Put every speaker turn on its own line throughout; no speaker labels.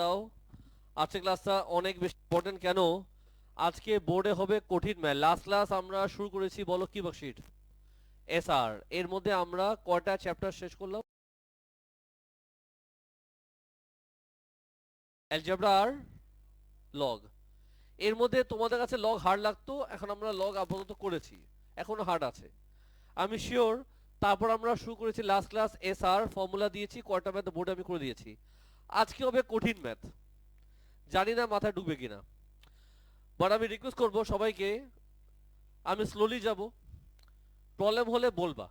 দাও। আজকে ক্লাসটা অনেক বেশি ইম্পর্টেন্ট। কেন? আজকে বোর্ডে হবে কঠিন ম্যাথ। লাস্ট ক্লাস আমরা শুরু করেছি, বলো কি বর্কশিট? এসআর। এর মধ্যে আমরা কয়টা চ্যাপ্টার শেষ করলাম? অ্যালজেব্রা আর লগ। এর মধ্যে তোমাদের কাছে লগ হার্ড লাগতো, এখন আমরা লগ আপাতত করেছি, এখনো হার্ড আছে আমি শিওর। তারপর আমরা শুরু করেছি লাস্ট ক্লাস এসআর, ফর্মুলা দিয়েছি, কয়টা ম্যাথ বোর্ডে আমি করে দিয়েছি। আজকে হবে কঠিন ম্যাথ, জানি না মাথায় ঢুকবে কিনা, বাট আমি রিকোয়েস্ট করবো সবাইকে, আমি স্লোলি যাব, প্রবলেম হলে বলবা,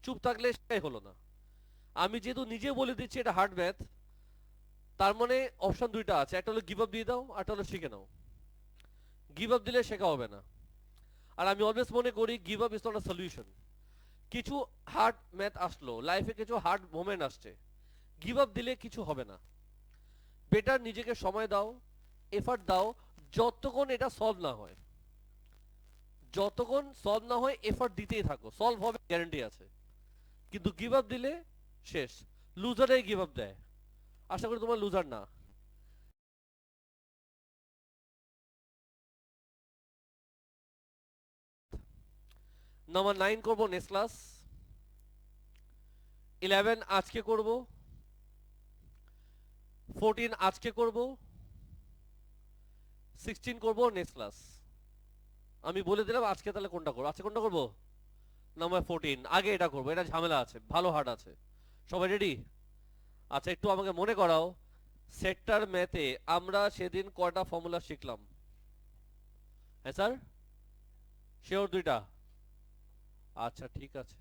চুপ থাকলে সেটাই হলো না। আমি যেহেতু নিজে বলে দিচ্ছি এটা হার্ড ম্যাথ, তার মানে অপশন দুইটা আছে, একটা হলো গিভ আপ দিয়ে দাও, আর একটা হলো শিখে নাও। গিভ আপ দিলে শেখা হবে না, আর আমি অলওয়েজ মনে করি give up is not a solution. কিছু হার্ড ম্যাথ আসলো, লাইফে কিছু হার্ড মোমেন্ট আসছে, গিভ আপ দিলে কিছু হবে না। বেটার নিজেকে সময় দাও, এফার্ট দাও, যতক্ষণ এটা সলভ না হয়, যতক্ষণ সলভ না হয় এফার্ট দিতেই থাকো, সলভ হবে গ্যারান্টি আছে। কিন্তু গিভ আপ দিলে শেষ। লুজারাই গিভ আপ দেয়, আশা করি তোমার লুজার না। নাম্বার 9 করবো নেক্সট ক্লাস, 11 আজকে করব, 14 আজকে করব, 16 করব নেক্সট ক্লাস। আমি বলে দিলাম আজকে তাহলে কোনটা করবো, আজকে কোনটা করবো? নাম্বার 14 আগে এটা করবো, এটা ঝামেলা আছে, ভালো হার্ড আছে। সবাই রেডি? আচ্ছা একটু আমাকে মনে করাও, সেক্টর ম্যাথে আমরা সেদিন কয়টা ফর্মুলা শিখলাম? হ্যাঁ স্যার, শিওর দুইটা? আচ্ছা ঠিক আছে।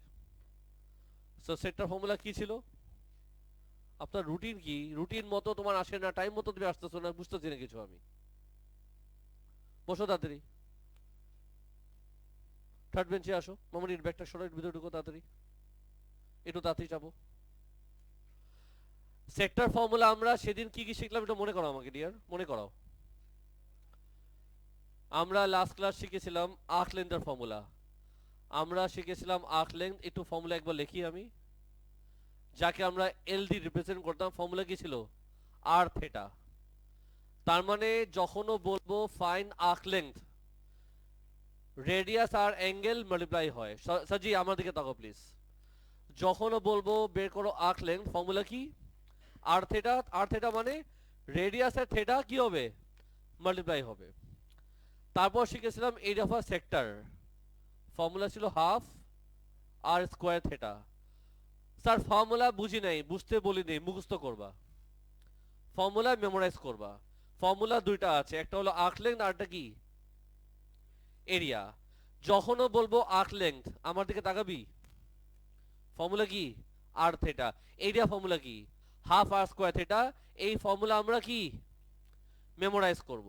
সো সেক্টর ফর্মুলা কি ছিল? আপনার রুটিন কি? রুটিন মতো তোমার আসে না, টাইম মতো তুমি আসতেছো না, বুঝতেছি না কিছু আমি। বসো তাড়াতাড়ি, থার্ড বেঞ্চে আসো, মামুনির ব্যাগটা সরাই ভিতরে ঢুকো তাড়াতাড়ি, একটু তাড়াতাড়ি যাবো। সেক্টর ফর্মুলা আমরা সেদিন কি কি শিখলাম এটা মনে করো আমাকে ডিয়ার, মনে করাও। আমরা লাস্ট ক্লাস শিখেছিলাম আর্ক লেন্থের ফর্মুলা, আমরা শিখেছিলাম আর্ক লেন্থ। একটু ফর্মুলা একবার লিখি আমি, যাকে আমরা এল দিয়ে রিপ্রেজেন্ট করতাম। ফর্মুলা কি ছিল? আর থেটা। তার মানে যখনও বলবো ফাইন আর্ক লেন্থ, রেডিয়াস আর অ্যাঙ্গেল মাল্টিপ্লাই হয়। সাজি আমার দিকে তাকাও প্লিজ। যখনও বলবো বের করো আর্ক লেন্থ, ফর্মুলা কি? আর থেটা। আর থেটা মানে রেডিয়াস আর থেটা কি হবে? মাল্টিপ্লাই হবে। তারপর শিখেছিলাম area of a sector, formula ছিল half r square theta. Sir formula বুঝি নাই, বুঝতে বলি নেই, মুখস্থ করবা, ফর্মুলা মেমোরাইজ করবা। ফর্মুলা দুইটা আছে, একটা হলো আর্ক লেংথ আর একটা কি? এরিয়া। যখনও বলবো আর্ক লেংথ আমার দিকে তাকাবি, ফর্মুলা কি? আর থেটা। এরিয়া ফর্মুলা কি? Half r square theta. এই ফর্মুলা আমরা কি মেমোরাইজ করব।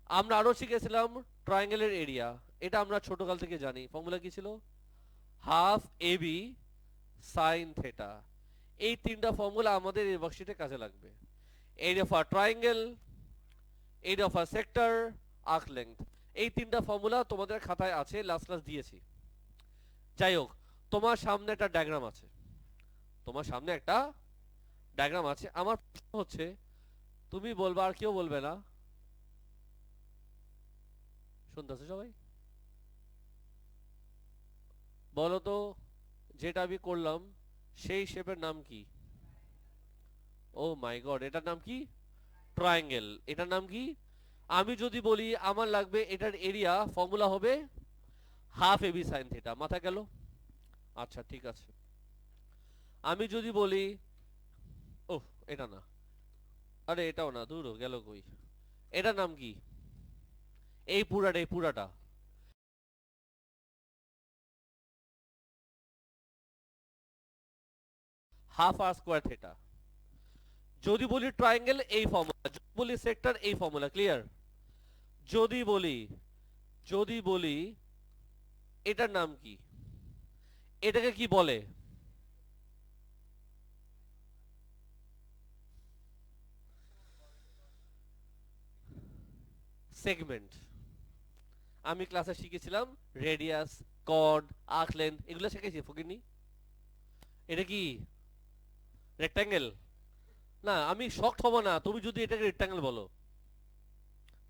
আমরা আরো শিখেছিলাম ট্রায়াঙ্গেলের এরিয়া, এটা আমরা ছোটকাল থেকে জানি, ফর্মুলা কি ছিল? Half A B sine theta. এই তিনটা ফর্মুলা আমাদের এই ওয়ার্কশিটে কাজে লাগবে। Area of a triangle, area of a sector, arc length. এই তিনটা ফর্মুলা তোমাদের খাতায় আছে, লাস্ট ক্লাস দিয়েছি। যাই হোক, তোমার সামনে একটা ডায়াগ্রাম আছে, তোমার সামনে একটা ডায়াগ্রাম আছে। আমার প্রশ্ন হচ্ছে, তুমি বলবা আর কেউ বলবে না, শুনতেছো সবাই? বলো তো, যেটা আমি করলাম সেই শেপের নাম কি? ও মাই গড, এটার নাম কি? ট্রায়াঙ্গেল। এটার নাম কি? আমি যদি বলি আমার লাগবে এটার এরিয়া, ফর্মুলা হবে হাফ এবি সাইন থিটা, মাথা গেল? আচ্ছা ঠিক আছে। আমি যদি বলি, ওহ এটা না, আরে এটাও না, দূর গেল কই, এটার নাম কি? এই পুরাটা, এই পুরাটা হাফ আর স্কোয়ার থিটা। যদি বলি ট্রায়াঙ্গেল এই ফর্মুলা, যদি বলি সেক্টর এই ফর্মুলা, ক্লিয়ার? যদি বলি, যদি বলি এটার নাম কি, এটাকে কি বলে? সেগমেন্ট। আমি ক্লাসে শিখেছিলাম রেডিয়াস, কর্ড, আর্ক লেন্থ, এগুলো শিখেছি ফকিনি। এটা কি রেক্টাঙ্গেল? না আমি শকড হব না তুমি যদি এটাকে রেক্ট্যাঙ্গেল বলো।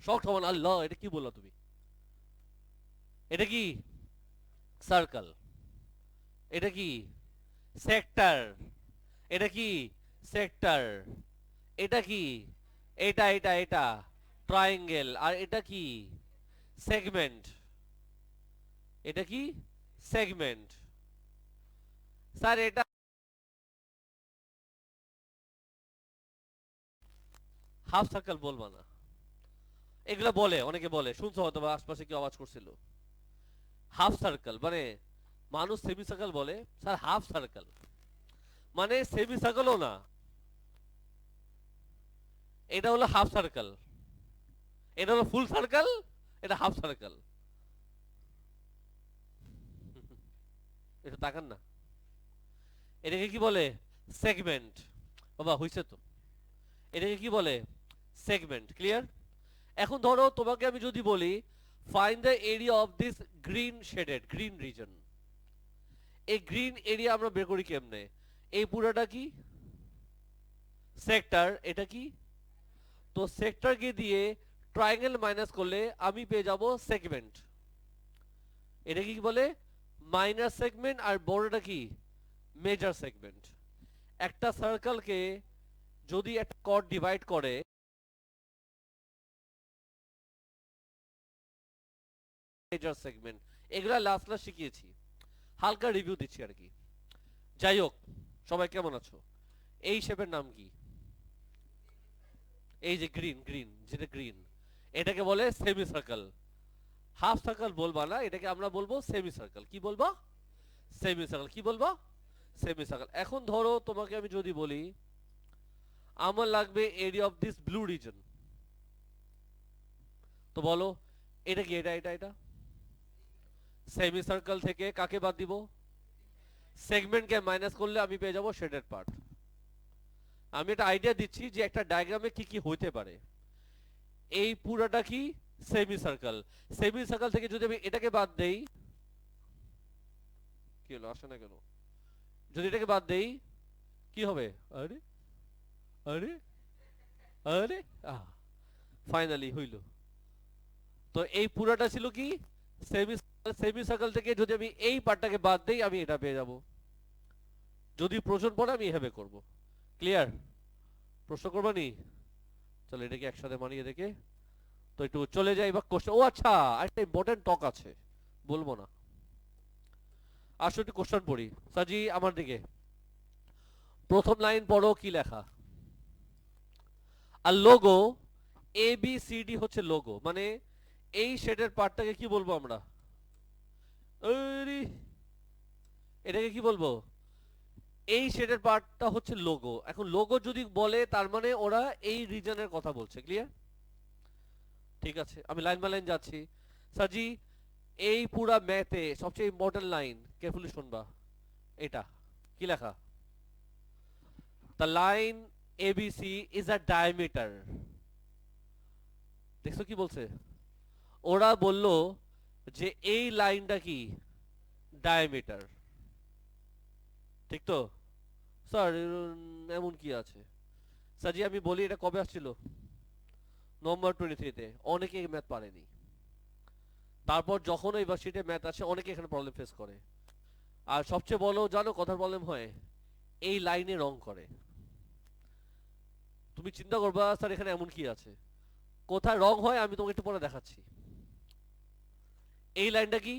শকড হব না, আল্লাহ এটা কি বললা তুমি? এটা কি সার্কেল? এটা কি সেক্টর? এটা কি সেক্টর? এটা কি এটা ট্রায়াঙ্গেল। আর এটা কি সেগমেন্ট। এটা কি সেগমেন্ট। স্যার এটা হাফ সার্কেল বলবা না। এগুলো বলে, অনেকে বলে, শুনছো হয়তো বা আশপাশে কি আওয়াজ করছিল। হাফ সার্কেল মানে মানুষ সেমি সার্কেল বলে, স্যার হাফ সার্কেল মানে সেমি সার্কেলও না, এটা হলো হাফ সার্কেল। এটা হলো ফুল সার্কেল, এটা হাফ সার্কেল। এটা তাকান না। এটাকে কি বলে? সেগমেন্ট। বাবা হইছে তো। এটাকে কি বলে? সেগমেন্ট। ক্লিয়ার? এখন ধরো তোমাকে আমি যদি বলি find the area of this green shaded green reason, এই গ্রিন এরিয়া আমরা বের করি কেমনে? এই পুরোটা কি সেক্টর, এটা কি? তো সেক্টরকে দিয়ে ট্রায়াঙ্গেল মাইনাস করলে আমি পেয়ে যাব সেগমেন্ট। এটা কি বলে? Minor segment. আর বড়টা কি? Major segment. একটা সার্কেলকে যদি একটা কর্ড ডিভাইড করে, মেজর সেগমেন্ট। এগুলা লাস্ট ক্লাস শিখিয়েছি, হালকা রিভিউ দিচ্ছি আর কি। যাই হোক, সবাই কেমন আছো? এই শেপের নাম কি? এই যে গ্রিন, গ্রিন যেটা গ্রিন, এটাকে বলে সেমি সার্কেল। হাফ সার্কেল বলবা না, এটাকে আমরা বলবো সেমি সার্কেল। কি বলবো? Semi circle. কি বলবো? Semi circle. এখন ধরো তোমাকে আমি যদি বলি আমার লাগবে area of this blue reason, তো বলো এটা কি? এটা সেমি সার্কেল থেকে কাকে বাদ দিব? সেগমেন্টকে মাইনাস করলে আমি পেয়ে যাব শেডেড পার্ট। আমি একটা আইডিয়া দিচ্ছি যে একটা ডায়াগ্রামে কি কি হইতে পারে। এই পুরাটা কি? Semi circle. সেমি সার্কেল থেকে যদি আমি এটাকে বাদ দেই, কি হলো আসে না কেন? যদি এটাকে বাদ দেই কি হবে? আরে আরে আরে ফাইনালি হইল। তো এই পুরাটা ছিল কি? সেমি সেমি সার্কেল থেকে যদি আমি এই পার্টটাকে বাদ দেই আমি এটা পেয়ে যাব। যদি প্রশ্ন পড়ে আমি এভাবে করব। ক্লিয়ার? প্রশ্ন করবা নি? চলো এটাকে একসাথে মানিয়ে দেখে। তো একটু চলে যাই বা কোশ্চেন। ও আচ্ছা, একটা ইম্পর্টেন্ট টক আছে, বলবো না। আসো একটু কোশ্চেন পড়ি। সাজি আমার দিকে, প্রথম লাইন পড়ো, কি লেখা? আর logo, A B C D হচ্ছে লোগো, মানে এই শেডের পার্টটাকে কি বলবো আমরা? আরে, এটাকে কি বলবো? এই শেডের পার্টটা হচ্ছে লোগো। এখন লোগো যদি বলে তার মানে ওরা এই রিজনের কথা বলছে। ক্লিয়ার? ঠিক আছে, আমি লাইন বাই লাইন যাচ্ছি। সাজি, এই পুরা ম্যাথে সবচেয়ে ইম্পর্টেন্ট লাইন কেয়ারফুলি শুনবা। এটা কি লেখা? The line ABC is a diameter. দেখছো কি বলছে? ওরা বলল যে এই লাইনটা কি? ডায়ামিটার। ঠিক তো? স্যার এমন কি আছে? সাজি আমি বলি এটা কবে আসছিল? নভেম্বর 23-তে। অনেকে ম্যাথ পারেনি। তারপর যখন ইউনিভার্সিটিতে ম্যাথ আসে অনেকে এখানে প্রবলেম ফেস করে। আর সবচেয়ে বড় জানো কথার প্রবলেম হয় এই লাইনে রং করে। তুমি চিন্তা করবা স্যার এখানে এমন কি আছে, কোথায় রং হয় আমি তোমাকে একটু পরে দেখাচ্ছি। এই লাইনটা কি?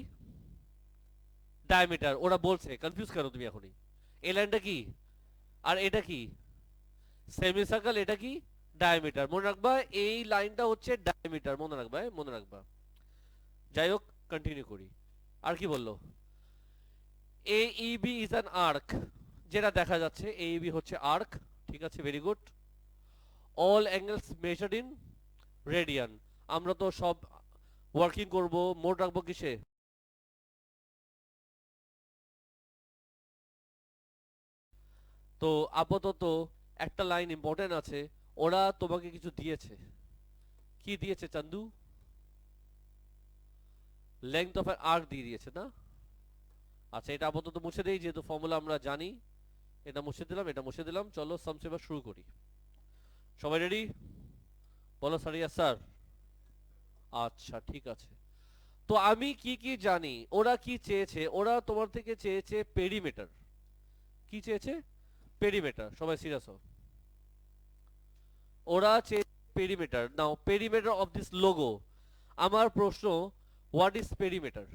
ডায়ামিটার। ওরা বলছে, কনফিউজ কেন তুমি এখনই? এই লাইনটা কি? আর এটা কি? Semi circle. এটা কি? ডায়ামিটার। মনে রাখবা এই লাইনটা হচ্ছে ডায়ামিটার, মনে রাখবা, মনে রাখবা। যাই হোক, কন্টিনিউ করি। আর কি বললো? A E B is an arc, যেটা দেখা যাচ্ছে এ ই বি হচ্ছে আর্ক। ঠিক আছে, very good. All angles measured in radian. আমরা তো সব ওয়ার্কিং করব, মোট রাখবো কিসে? তো আপাতত একটা লাইন ইম্পর্টেন্ট আছে, ওরা তোমাকে কিছু দিয়েছে। কি দিয়েছে চান্দু? লেংথ অফ আর্ক দিয়ে দিয়েছে না? আচ্ছা, এটা আপাতত মুছে দেই যেহেতু ফর্মুলা আমরা জানি। এটা মুছে দিলাম, এটা মুছে দিলাম। চলো সামস এবার শুরু করি। সবাই রেডি? বলো স্যার। Yes sir. আচ্ছা ঠিক আছে। তো আমি কি কি জানি, ওরা কি চেয়েছে, ওরা তোমার থেকে চেয়েছে পেরিমিটার। কি চেয়েছে? পেরিমিটার। সবাই সিরিয়াস হও। ওরা চেয়েছে perimeter. Now perimeter of this logo. আমার প্রশ্ন, হোয়াট ইজ পেরিমিটার?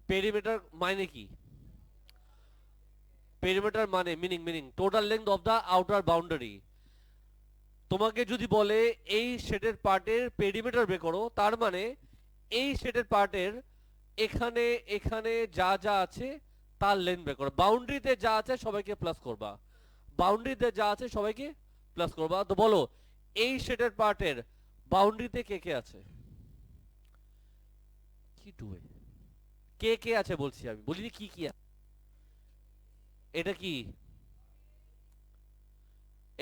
পেরিমিটার মানে কি? পেরিমিটার মানে meaning total length of the outer boundary. তোমাকে যদি বলে এই শেডের পার্টের পেরিমিটার বের করো, তার মানে এই শেডের পার্টের এখানে এখানে যা যা আছে তার লেন্থ বের করো। বাউন্ডারিতে যা আছে সবাইকে প্লাস করবা। বাউন্ডারিতে যা আছে সবাইকে প্লাস করবা। তো বলো এই শেডের পার্টের বাউন্ডারিতে কে কে আছে? কি টুয়ে? কে কে আছে বলছি, আমি বলিনি কি কি আছে। এটা কি?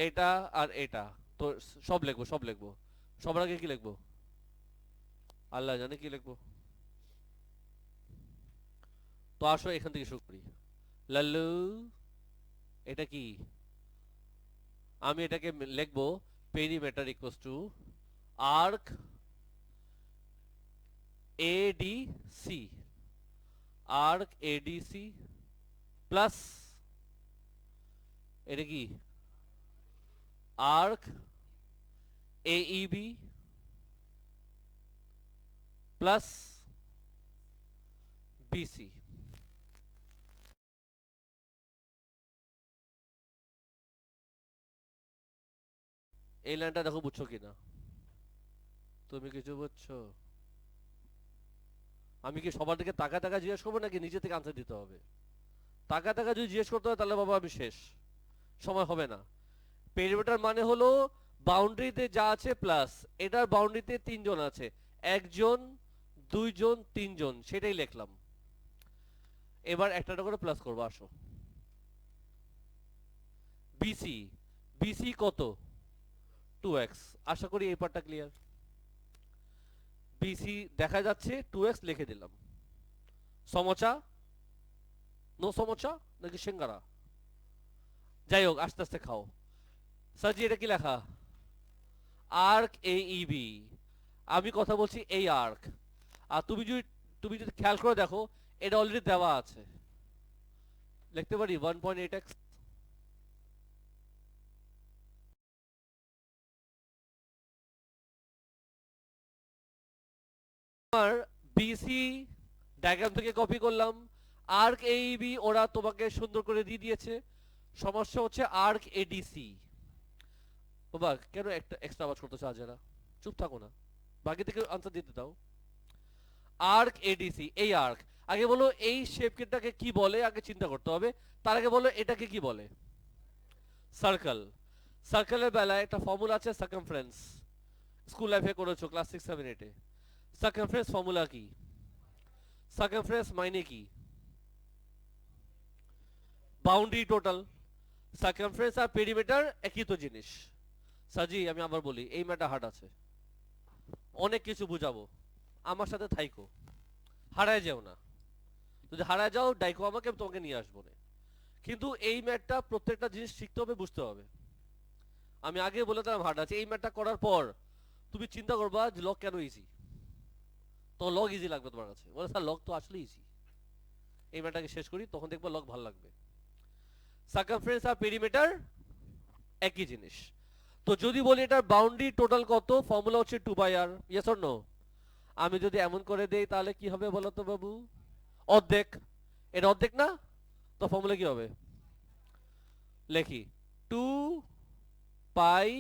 এটা আর এটা। তো সব লিখবো, সব লিখবো। সবার আগে কি লিখবো? আল্লাহ জানে কি লিখবো। তো আসো এখান থেকে শুরু করি। লাল্লু, এটা কি? আমি এটাকে লিখবো perimeter equals to arc ADC. Arc ADC plus এটা কি? Arc AB plus BC. এই লাইনটা দেখো বুঝছো কিনা? তুমি কিছু বুঝছো? আমি কি সবার দিকে তাকা তাকা জিজ্ঞেস করবো নাকি নিজে থেকে আনসার দিতে হবে? তাকা তাকা যদি জিজ্ঞেস করতে হয় তাহলে বাবা আমি শেষ, সময় হবে না। পেরিমিটার মানে হলো বাউন্ডারিতে যা আছে প্লাস এটার বাউন্ডারিতে তিনজন আছে, একজন দুইজন তিনজন, সেটাই লিখলাম। এবার একটা করে প্লাস করবো, আসো। বিসি, বিসি কত? 2x। আশা করি এই পার্টটা ক্লিয়ার। বিসি দেখা যাচ্ছে 2x লিখে দিলাম। সমোচা? নো সমোচা নাকি সিঙ্গারা? যাই হোক আস্তে আস্তে খাও। সাজি এটা কি লেখা? Arc AB. আমি কথা বলছি এই আর্ক। আর তুমি যদি খেয়াল করে দেখো, এটা অলরেডি দেওয়া আছে। লিখতে পারি 1.8x। আমার বিসি ডায়াগ্রাম থেকে কপি করলাম, আর্ক এইবি ওরা তোমাকে সুন্দর করে দিয়ে দিয়েছে। সমস্যা হচ্ছে আর্ক এডিসি। বাবা কেন একটা এক্সট্রা আওয়াজ করতেছো আজারা? চুপ থাকো না, বাকি থেকে আনসার দিতে দাও। আর্ক এডিসি, এই আর্ক। আগে বলো এই শেপটাকে কি বলে, আগে চিন্তা করতে হবে। তার আগে বলো এটাকে কি বলে? সার্কেল। সার্কেলের বেলায় একটা ফর্মুলা আছে, সার্কামফারেন্স। স্কুল লাইফে করেছো ক্লাস 6 7 8 এ। সার্কামফারেন্স ফর্মুলা কি? সার্কামফারেন্স মানে কি? Boundary total. সার্কামফারেন্স আর পেরিমিটার একই তো জিনিস। সাজি আমি আবার বলি, এই ম্যাটা হার্ড আছে, অনেক কিছু বুঝাবো, আমার সাথে থাইকো, হারায় যাও না। যদি হারায় যাও ডাইকো আমাকে, আমি তোমাকে নিয়ে আসবো না। কিন্তু এই ম্যাটটা প্রত্যেকটা জিনিস শিখতে হবে, বুঝতে হবে। আমি আগে বলে দিলাম হার্ড আছে। এই ম্যাটটা করার পর তুমি চিন্তা করবা যে লগ কেন ইজি। তো লগ ইজি লাগবে তোমার কাছে, বলে স্যার লগ তো আসলে ইজি। এই ম্যাটটাকে শেষ করি, তখন দেখবা লগ ভালো লাগবে। সার্কামফারেন্স আর পেরিমিটার একই জিনিস। তো যদি বলি এটার বাউন্ডারি টোটাল কত, ফর্মুলা হচ্ছে 2/r। Yes or no? আমি যদি এমন করে দেই তাহলে কি হবে বলো তো বাবু? অর্ধেক। এটা অর্ধেক না? তো ফর্মুলা কি হবে? লেখি 2 পাই,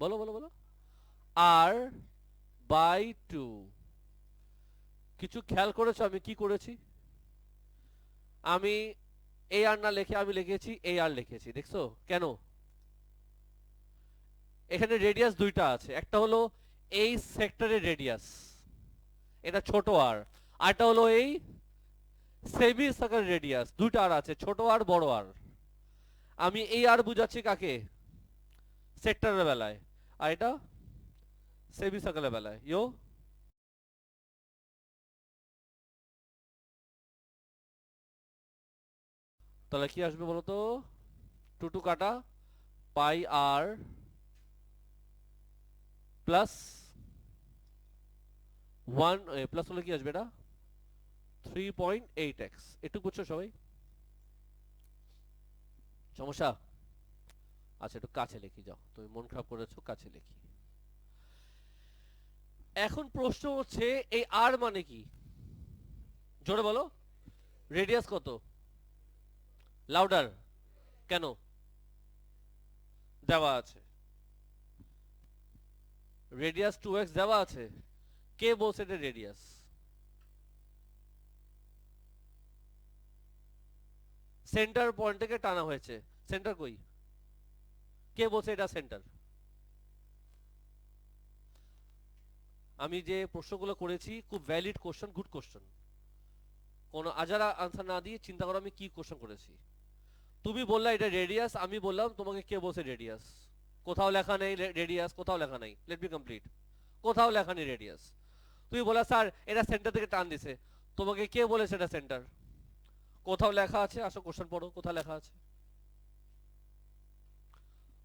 বলো বলো বলো, আর বাই 2। কিছু খেয়াল করেছো আমি কি করেছি? আমি এই আর না লিখে আমি লিখেছি এই আর লিখেছি, দেখছো কেন? এখানে রেডিয়াস দুইটা আছে, একটা হলো এই সেক্টরের রেডিয়াস, এটা ছোট আর। আরটা হলো এই সেমি সার্কেল রেডিয়াস, দুইটা আর আছে, ছোট আর বড় আর। আমি এই আর বুঝাচ্ছি কাকে? সেক্টরের বেলায়। আর এটা সেমি সার্কেলের বেলায়। ইয়ো, তাহলে কি আসবে বলো তো? টু টু কাটা, পাই আর প্লাস 1 প্লাস হলে কি আসবে এটা 3.8x। একটু বুঝছো সবাই? সমস্যা? আচ্ছা একটু কাছে লিখি, যাও তুমি মন খারাপ করেছো, কাছে লিখি। এখন প্রশ্ন হচ্ছে এই আর মানে কি? জোরে বলো। রেডিয়াস কত? লাউডার। কেন? দেওয়া আছে। রেডিয়াস 2x দেওয়া আছে। কে বলছে এটা রেডিয়াস? সেন্টার পয়েন্ট থেকে টানা হয়েছে। সেন্টার কই? কে বলছে এটা সেন্টার? আমি যে প্রশ্নগুলো করেছি খুব ভ্যালিড কোশ্চেন, গুড কোশ্চেন। কোনো আজারা আনসার না দিয়ে চিন্তা করো আমি কি কোশ্চেন করেছি। তুমি বললা এটা রেডিয়াস, আমি বললাম তোমাকে কে বলছে রেডিয়াস? কোথাও লেখা নেই রেডিয়াস, কোথাও লেখা নেই। Let me complete. কোথাও লেখা নেই রেডিয়াস। তুমি বললা স্যার এটা সেন্টার থেকে টান দিছে, তোমাকে কে বলেছে এটা সেন্টার? কোথাও লেখা আছে? আসো কোশ্চেন পড়ো, কোথাও লেখা আছে?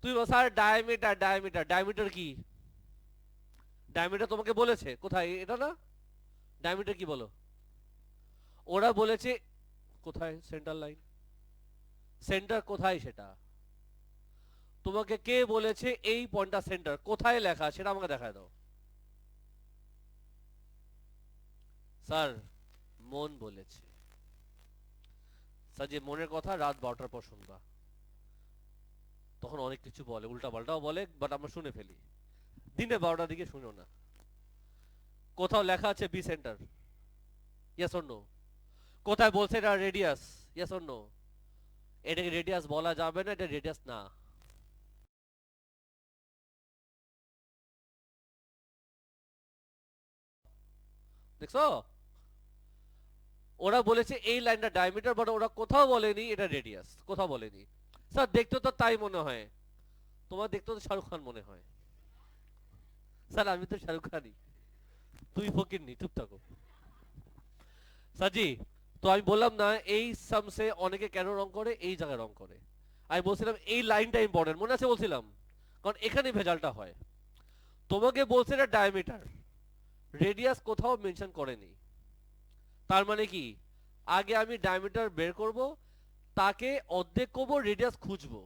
তুই বল স্যার ডায়ামিটার, ডায়ামিটার, ডায়ামিটার কি? ডায়ামিটার তোমাকে বলেছে কোথায়? এটা না ডায়ামিটার কি বলো? ওরা বলেছে কোথায় সেন্টার লাইন, সেন্টার কোথায় সেটা? তোমাকে কে বলেছে এই পয়েন্টটা সেন্টার? কোথায় লেখা সেটা আমাকে দেখায় দাও। স্যার মন বলেছে। স্যার যে মনের কথা রাত 12টার পর শুনবা, তখন অনেক কিছু বলে, উল্টা পাল্টাও বলে, বাট আমরা শুনে ফেলি। দিনে 12টার দিকে শুনো না। কোথাও লেখা আছে B center? Yes or no? কোথায় বলছে এটা রেডিয়াস? Yes or no? এটাকে রেডিয়াস বলা যাবে না, এটা রেডিয়াস না। দেখছো? ওরা বলেছে এই লাইনটা ডায়ামিটার, বাট ওরা কোথাও বলেনি এটা রেডিয়াস, কোথাও বলেনি। স্যার দেখতে তো তাই মনে হয়। তোমার দেখতে তো শাহরুখ খান মনে হয়। স্যার আমি তো শাহরুখ খানই। তুই ফকিরনি, চুপ থাকো। সাজি, তো আমি বললাম না এই সামসে অনেকে কেন রং করে, এই জায়গায় রং করে। আমি বলছিলাম এই লাইনটা ইম্পর্টেন্ট, মনে আছে বলছিলাম? কারণ এখানে ভেজালটা হয়। তোমাকে বলছে এটা ডায়ামিটার, রেডিয়াস কোথাও মেনশন করেনি। তার মানে কি আগে আমি ডায়ামিটার বের করব, তাকে অর্ধেক করব, রেডিয়াস খুঁজবো।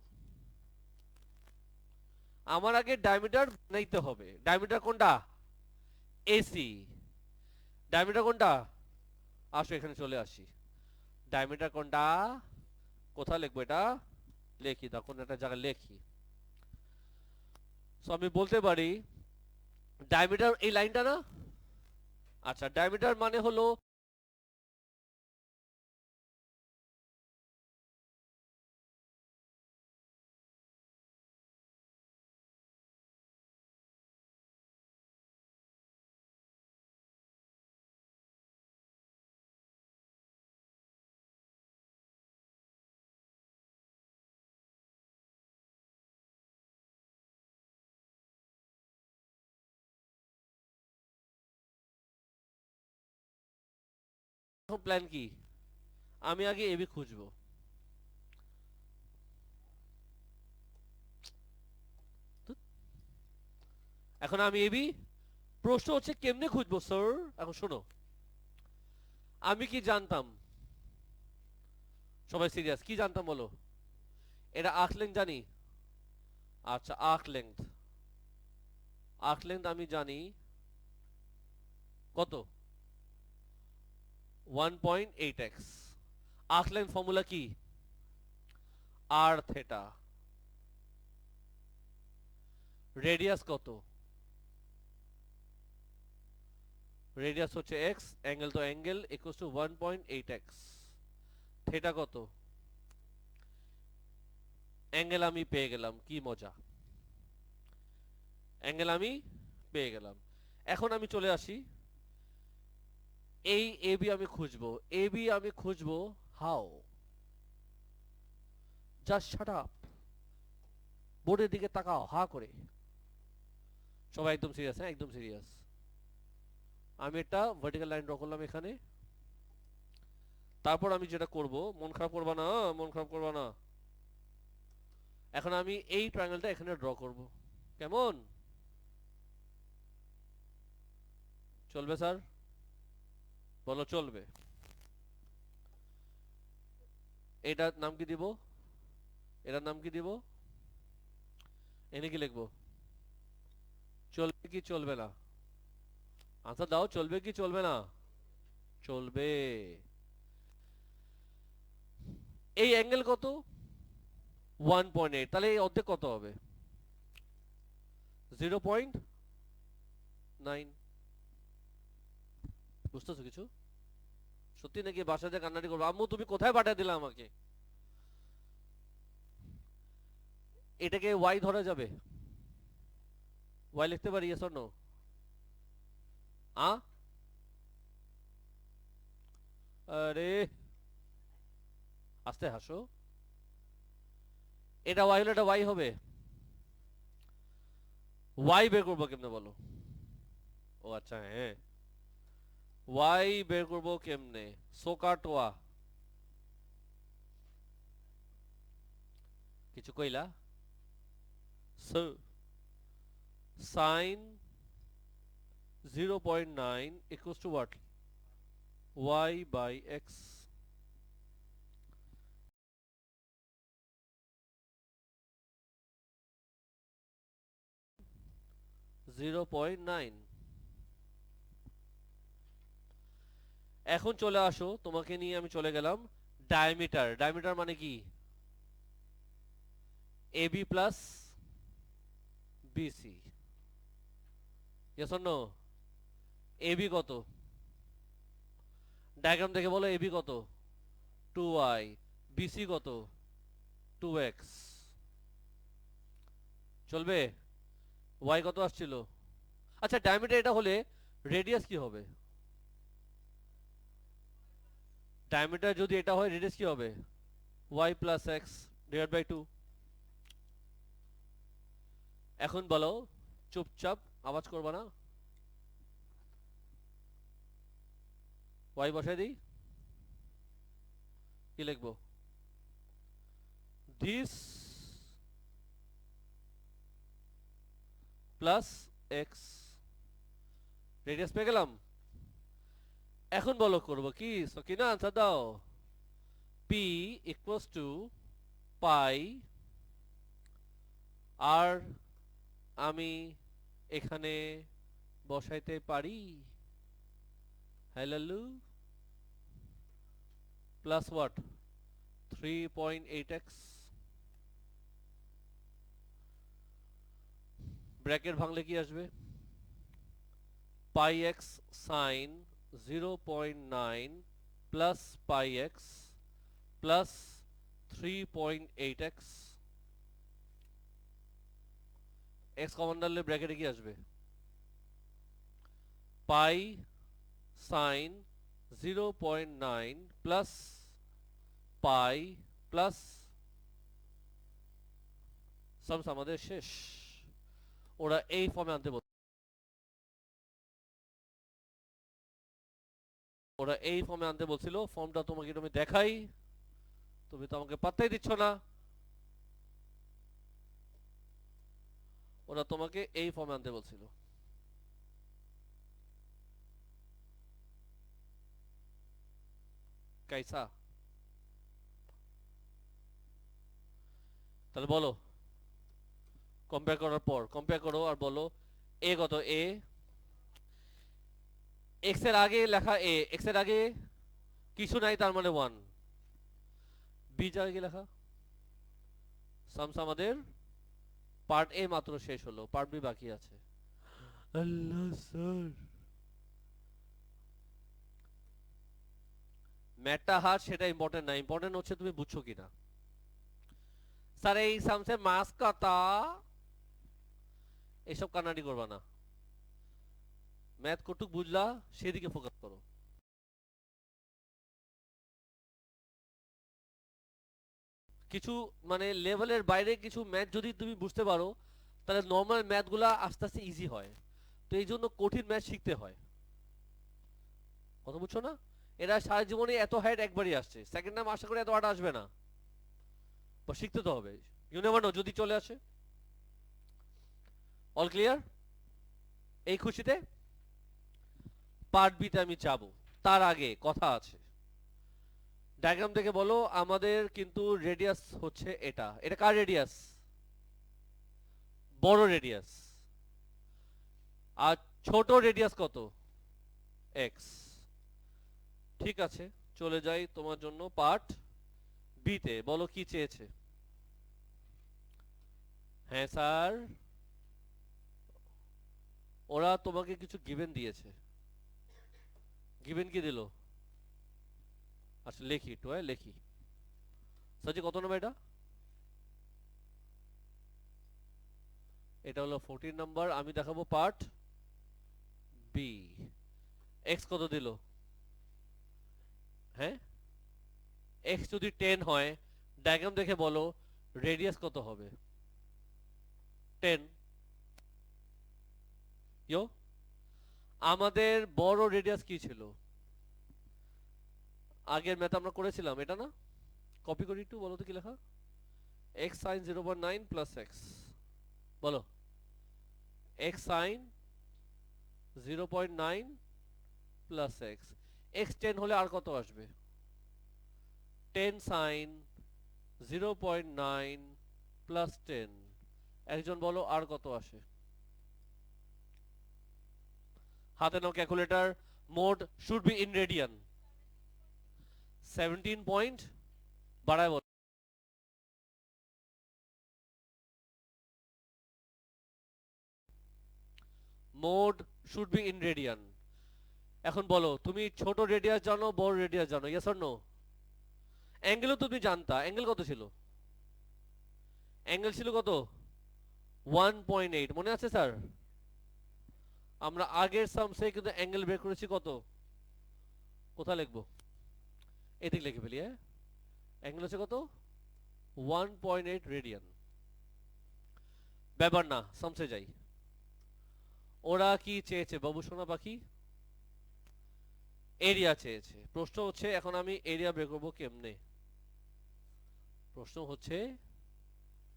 আমার আগে ডায়ামিটার বানাইতে হবে। ডায়ামিটার কোনটা? এসি। ডায়ামিটার কোনটা? আসো এখানে চলে আসি। ডায়ামিটার কোনটা? কোথায় লিখবো এটা? লেখি, তখন একটা জায়গায় লেখি। সো আমি বলতে পারি ডায়ামিটার এই লাইনটা না? আচ্ছা ডায়ামিটার মানে হলো প্ল্যান কি? আমি আগে এবি খুঁজবো। এখন আমি এবি, প্রশ্ন হচ্ছে কেমনে খুঁজবো স্যার? এখন শোনো, আমি কি জানতাম? সবাই সিরিয়াস, কি জানতাম বলো? এটা আর্ক লেন্থ জানি। আচ্ছা আর্ক লেন্থ, আর্ক লেন্থ আমি জানি কত? 1.8x। আর্ক লেন্থ ফর্মুলা কি? আর থেটা। রেডিয়াস কত? রেডিয়াস হচ্ছে x, অ্যাঙ্গেল তো angle, equals to 1.8x। Theta কত? অ্যাঙ্গেল আমি পেয়ে গেলাম, কি মজা। অ্যাঙ্গেল আমি পেয়ে গেলাম। এখন আমি চলে আসি, এই এবি আমি খুঁজবো। এবি আমি খুঁজবো হাউ? জাস্ট শাট আপ, বোর্ডের দিকে তাকাও হা করে। সবাই একদম সিরিয়াস, হ্যাঁ একদম সিরিয়াস। আমি একটা ভার্টিক্যাল লাইন ড্র করলাম এখানে। তারপর আমি যেটা করব, মন খারাপ করবা না, মন খারাপ করবা না। এখন আমি এই ট্রায়াঙ্গেলটা এখানে ড্র করব, কেমন চলবে স্যার? বলো চলবে। এটার নাম কি দিব? এটার নাম কি দিব? এনে কি লিখবো? চলবে কি চলবে না? আনসার দাও, চলবে কি চলবে না? চলবে। এই অ্যাঙ্গেল কত? 1.8, তাহলে এই অর্ধেক কত হবে? 0.9। বুঝতেছো কিছু? সত্যি নাকি বাসাতে কান্নাটি করবো? আম্মু তুমি কোথায় পাঠিয়ে দিলে আমাকে? এটাকে ওয়াই ধরা যাবে? ওয়াই লিখতে পারি, ইয়েস অর নো? আরে আস্তে হাসো। এটা ওয়াই হলে এটা ওয়াই হবে। ওয়াই বের করবো কেমনে বলো? ও আচ্ছা, হ্যাঁ, ওয়াই বের করবো কেমনে? সোকাটোয়া কিছু কইলা? Sine 0.9 equals to what? Y by x. 0.9। এখন চলে আসো, তোমাকে নিয়ে আমি চলে গেলাম ডায়ামিটার। ডায়ামিটার মানে কি? AB plus BC, yes or no? AB কত? ডায়াগ্রাম দেখে বলো AB কত? 2y। BC কত? 2x। চলবে? y কত আসছিল? আচ্ছা, ডায়ামিটার এটা হলে রেডিয়াস কি হবে? ডায়ামিটার যদি এটা হয়, রেডিয়াস কি হবে? y plus x divide by 2। এখন বলো, চুপচাপ, আওয়াজ করবা না। y বসাই দিই, কি লিখবো? This plus x. রেডিয়াস পেয়ে গেলাম। এখন বলো করবো কি? সকিনা আনসার দাও। p ইকুয়ালস টু পাই, আর আমি এখানে বসাইতে পারি hello plus what? 3.8x। Bracket ভাঙলে কি আসবে? Pi x sine 0.9 plus pi x plus 3.8x। X common ডাললে ব্র্যাকেটে কি আসবে? Pi sine 0.9 plus pi plus সামস। আমাদের শেষ। ওরা এই ফর্মে আনতে বল, ওরা এই ফর্মে আনতে বলছিল। ফর্মটা তোমাকে তুমি দেখাই, তুমি তো আমাকে পাত্তাই দিচ্ছ না। ওরা তোমাকে এই ফর্মে আনতে বলছিল। কাইসা? তাহলে বলো, কম্পেয়ার করার পর কম্পেয়ার করো আর বলো এ কত? এ এক্স এর আগে লেখা, এ এক্স এর আগে কিছু নাই, তার মানে 1। বি জায়গায় কি লেখা? সামস। আমাদের পার্ট এ মাত্র শেষ হলো, পার্ট বি বাকি আছে। আল্লাহ স্যার, ম্যাটটা হার সেটা ইম্পর্টেন্ট না, ইম্পর্টেন্ট হচ্ছে তুমি বুঝছো কিনা। স্যার এই সামসে মাস কাটা, এইসব কান্নাডি করবা না। ম্যাথ কটুক বুঝলা সেদিকে ফোকাস করো। কিছু মানে লেভেলের বাইরে কিছু ম্যাথ যদি তুমি বুঝতে পারো, তাহলে নর্মাল ম্যাথগুলা আস্তে আস্তে ইজি হয়। তো এই জন্য কঠিন ম্যাথ শিখতে হয়। কথা বুঝছো না? এরা সারা জীবনে এত হাইট একবারই আসছে, সেকেন্ড টাইম আশা করে এত হাইট আসবে না। বা শিখতে তো হবে। ইউ নেভার নো, যদি চলে আসে। All clear? এই খুশিতে পার্ট বিতে আমি যাব। তার আগে কথা আছে। ডায়াগ্রাম থেকে বলো আমাদের কিন্তু রেডিয়াস হচ্ছে এটা। এটা কার রেডিয়াস? বড় রেডিয়াস। আর ছোট রেডিয়াস কত? এক্স। ঠিক আছে, চলে যাই তোমার জন্য পার্ট বিতে। বলো কি চেয়েছে? হ্যাঁ স্যার, ওরা তোমাকে কিছু গিভেন দিয়েছে। গিভেন কি দিল? আচ্ছা লেখি একটু, লেখি। সাজি কত নম্বর এটা? এটা হলো 14 নাম্বার। আমি দেখাবো পার্ট বি। এক্স কত দিল? হ্যাঁ, এক্স যদি 10 হয়, ডায়াগ্রাম দেখে বলো রেডিয়াস কত হবে? 10। ইয়ো, আমাদের বড় রেডিয়াস কি ছিল? আগের ম্যাথ আমরা করেছিলাম এটা না? কপি করি একটু, বলো তো কি লেখা? X sine 0.9 plus x. বলো x sine 0.9 plus x. X 10 হলে আর কত আসবে? 10 সাইন 0.9 প্লাস 10। একজন বলো আর কত আসে? হাতে নাও calculator. Mode should be in radian. 17 point বাড়ায় বলো। Mode should be in radian. এখন বলো তুমি ছোট রেডিয়াস জানো, বড় রেডিয়াস জানো? Yes or no? অ্যাঙ্গেলও তুমি জানতা। অ্যাঙ্গেল কত ছিল? অ্যাঙ্গেল ছিল কত? 1.8। মনে আছে স্যার? আমরা আগের সামসে কিন্তু অ্যাঙ্গেল বের করেছি কত? কোথায় লিখবো? এদিক লিখে ফেলি। অ্যাঙ্গেল হচ্ছে কত? 1.8 রেডিয়ান। ব্যাপার না, সামসে যাই। ওরা কি চেয়েছে বাবু সোনা পাখি? এরিয়া চেয়েছে। প্রশ্ন হচ্ছে এখন আমি এরিয়া বের করবো কেমনে? প্রশ্ন হচ্ছে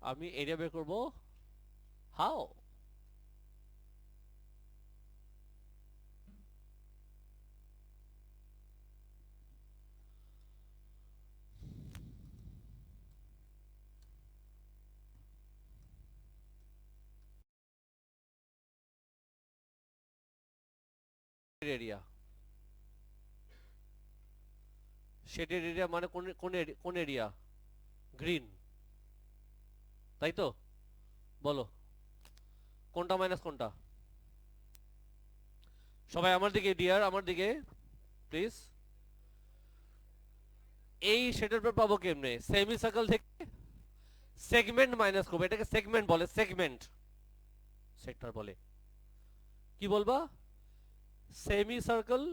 আমি এরিয়া বের করবো হাও? এরিয়া, শেডেড এরিয়া মানে কোন কোন এরিয়া? গ্রিন, তাই তো? বলো কোনটা মাইনাস কোনটা? সবাই আমার দিকে, ডিয়ার আমার দিকে প্লিজ। এই শেডের পর পাবো কেমনে? সেমি সার্কেল থেকে সেগমেন্ট মাইনাস করবো। এটাকে সেগমেন্ট বলে, সেগমেন্ট। সেক্টর বলে। কি বলবা? Semi circle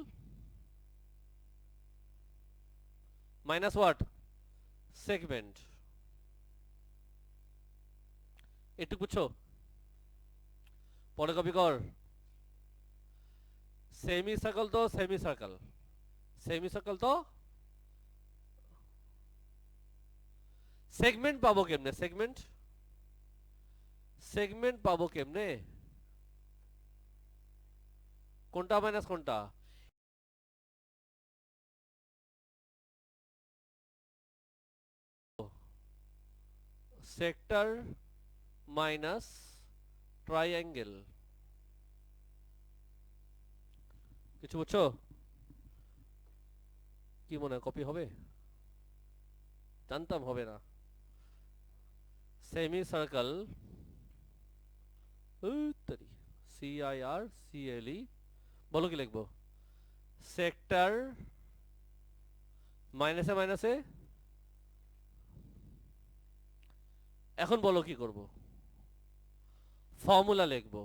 minus what? Segment. একটু বুঝছো? পরে কপি কর। সেমি সার্কেল তো সেমি সার্কেল, সেমি সার্কেল তো সেগমেন্ট পাবো কেমনে? সেগমেন্ট, সেগমেন্ট পাবো কেমনে? কোনটা মাইনাস কোনটা? Sector minus triangle. কিছু বুঝছো? কি মনে হয় কপি হবে? জানতাম হবে না। Semi circle, CIRCLE। বলো কি লিখবো? সেক্টর মাইনাসে মাইনাসে। এখন বলো কি করব? ফর্মুলা লিখবো।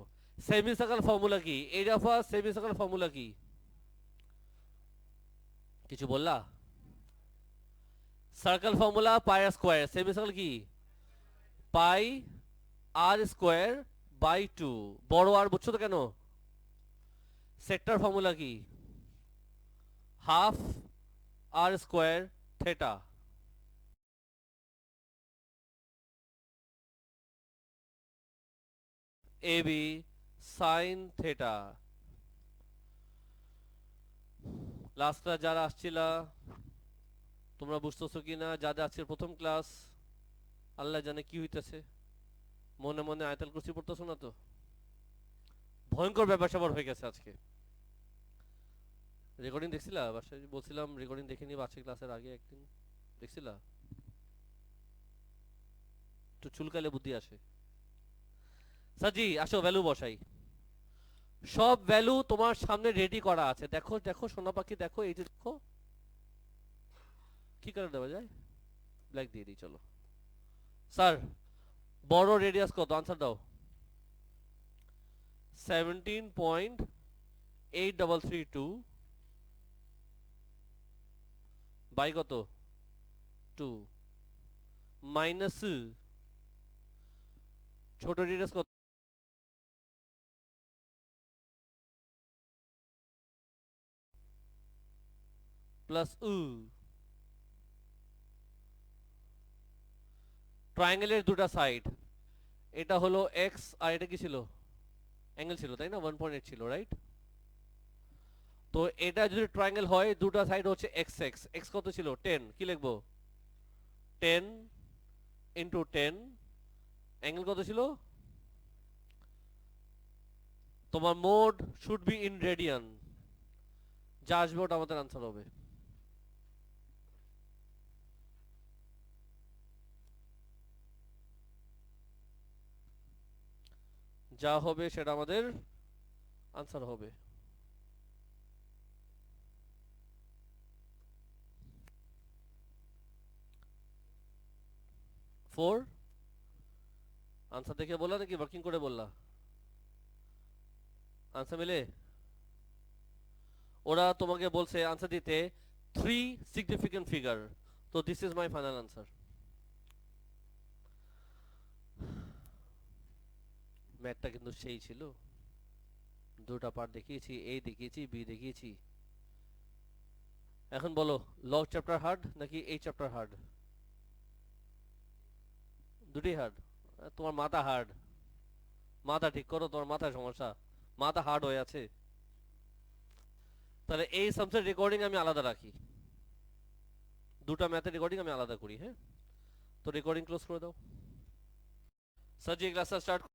সেমি সার্কেল ফর্মুলা কি? Area of semi circle formula কি? কিছু বললা? Circle formula pi r square. Semi circle কি? Pi r square by 2। বড় আর বুঝছো তো কেন? সেক্টর ফর্মুলা কি? Half r square theta. AB sine theta. Last class যারা আসছিলা তোমরা বুঝতেছো কিনা, যাদের আজকের প্রথম ক্লাস আল্লাহ জানে কি হইতেছে, মনে মনে আয়াতুল কুরসি পড়তেছো না তো? ভয়ঙ্কর ব্যাপার স্যাপার হয়ে গেছে আজকে। রেকর্ডিং দেখছিলা? বাসায় বলছিলাম রেকর্ডিং দেখে নিবা আজকে ক্লাসের আগে একদিন, দেখছিলা? একটু চুলকালে বুদ্ধি আসে। সাজি আসো ভ্যালু বসাই। সব ভ্যালু তোমার সামনে রেডি করা আছে। দেখো দেখো সোনা পাখি, দেখো এই যে দেখো, কি করে দেওয়া যায়? ব্ল্যাক দিয়ে দিই চলো। স্যার বড় রেডিয়াস কত? আনসার দাও। 17.8332 বাই কত? 2 মাইনাস ছোট রেডিয়াস কত? প্লাস ট্রায়াঙ্গেলের দুটো সাইড, এটা হলো এক্স আর এটা কি ছিল? অ্যাঙ্গেল ছিল তাই না? 1.8 ছিল, রাইট? তো এটা যদি ট্রায়াঙ্গেল হয় দুটো সাইড হচ্ছে এক্স এক্স। এক্স কত ছিল? 10। কি লিখবো? 10 ইন্টু 10। অ্যাঙ্গেল কত ছিল? তোমার mode should be in radian. যা আসবে ওটা আমাদের আনসার হবে। যা হবে সেটা আমাদের আনসার হবে। ফোর আনসার দেখে বললা নাকি ওয়ার্কিং করে বললা? আনসার মিলে? ওরা তোমাকে বলছে আনসার দিতে 3 সিগনিফিকেন্ট ফিগার। তো this is my final answer. ম্যাথটা কিন্তু সেই ছিল। দুটা পার্ট দেখিয়েছি, এ দেখিয়েছি, বি দেখিয়েছি। এখন বলো লগ চ্যাপ্টার হার্ড নাকি এই চ্যাপ্টার হার্ড? দুটোই হার্ড। তোমার মাথা হার্ড। মাথা ঠিক করো, তোমার মাথায় সমস্যা, মাথা হার্ড হয়ে আছে। তাহলে এই সামসের রেকর্ডিং আমি আলাদা রাখি, দুটা ম্যাথের রেকর্ডিং আমি আলাদা করি। হ্যাঁ, তো রেকর্ডিং ক্লোজ করে দাও। স্যার জি ক্লাসটা স্টার্ট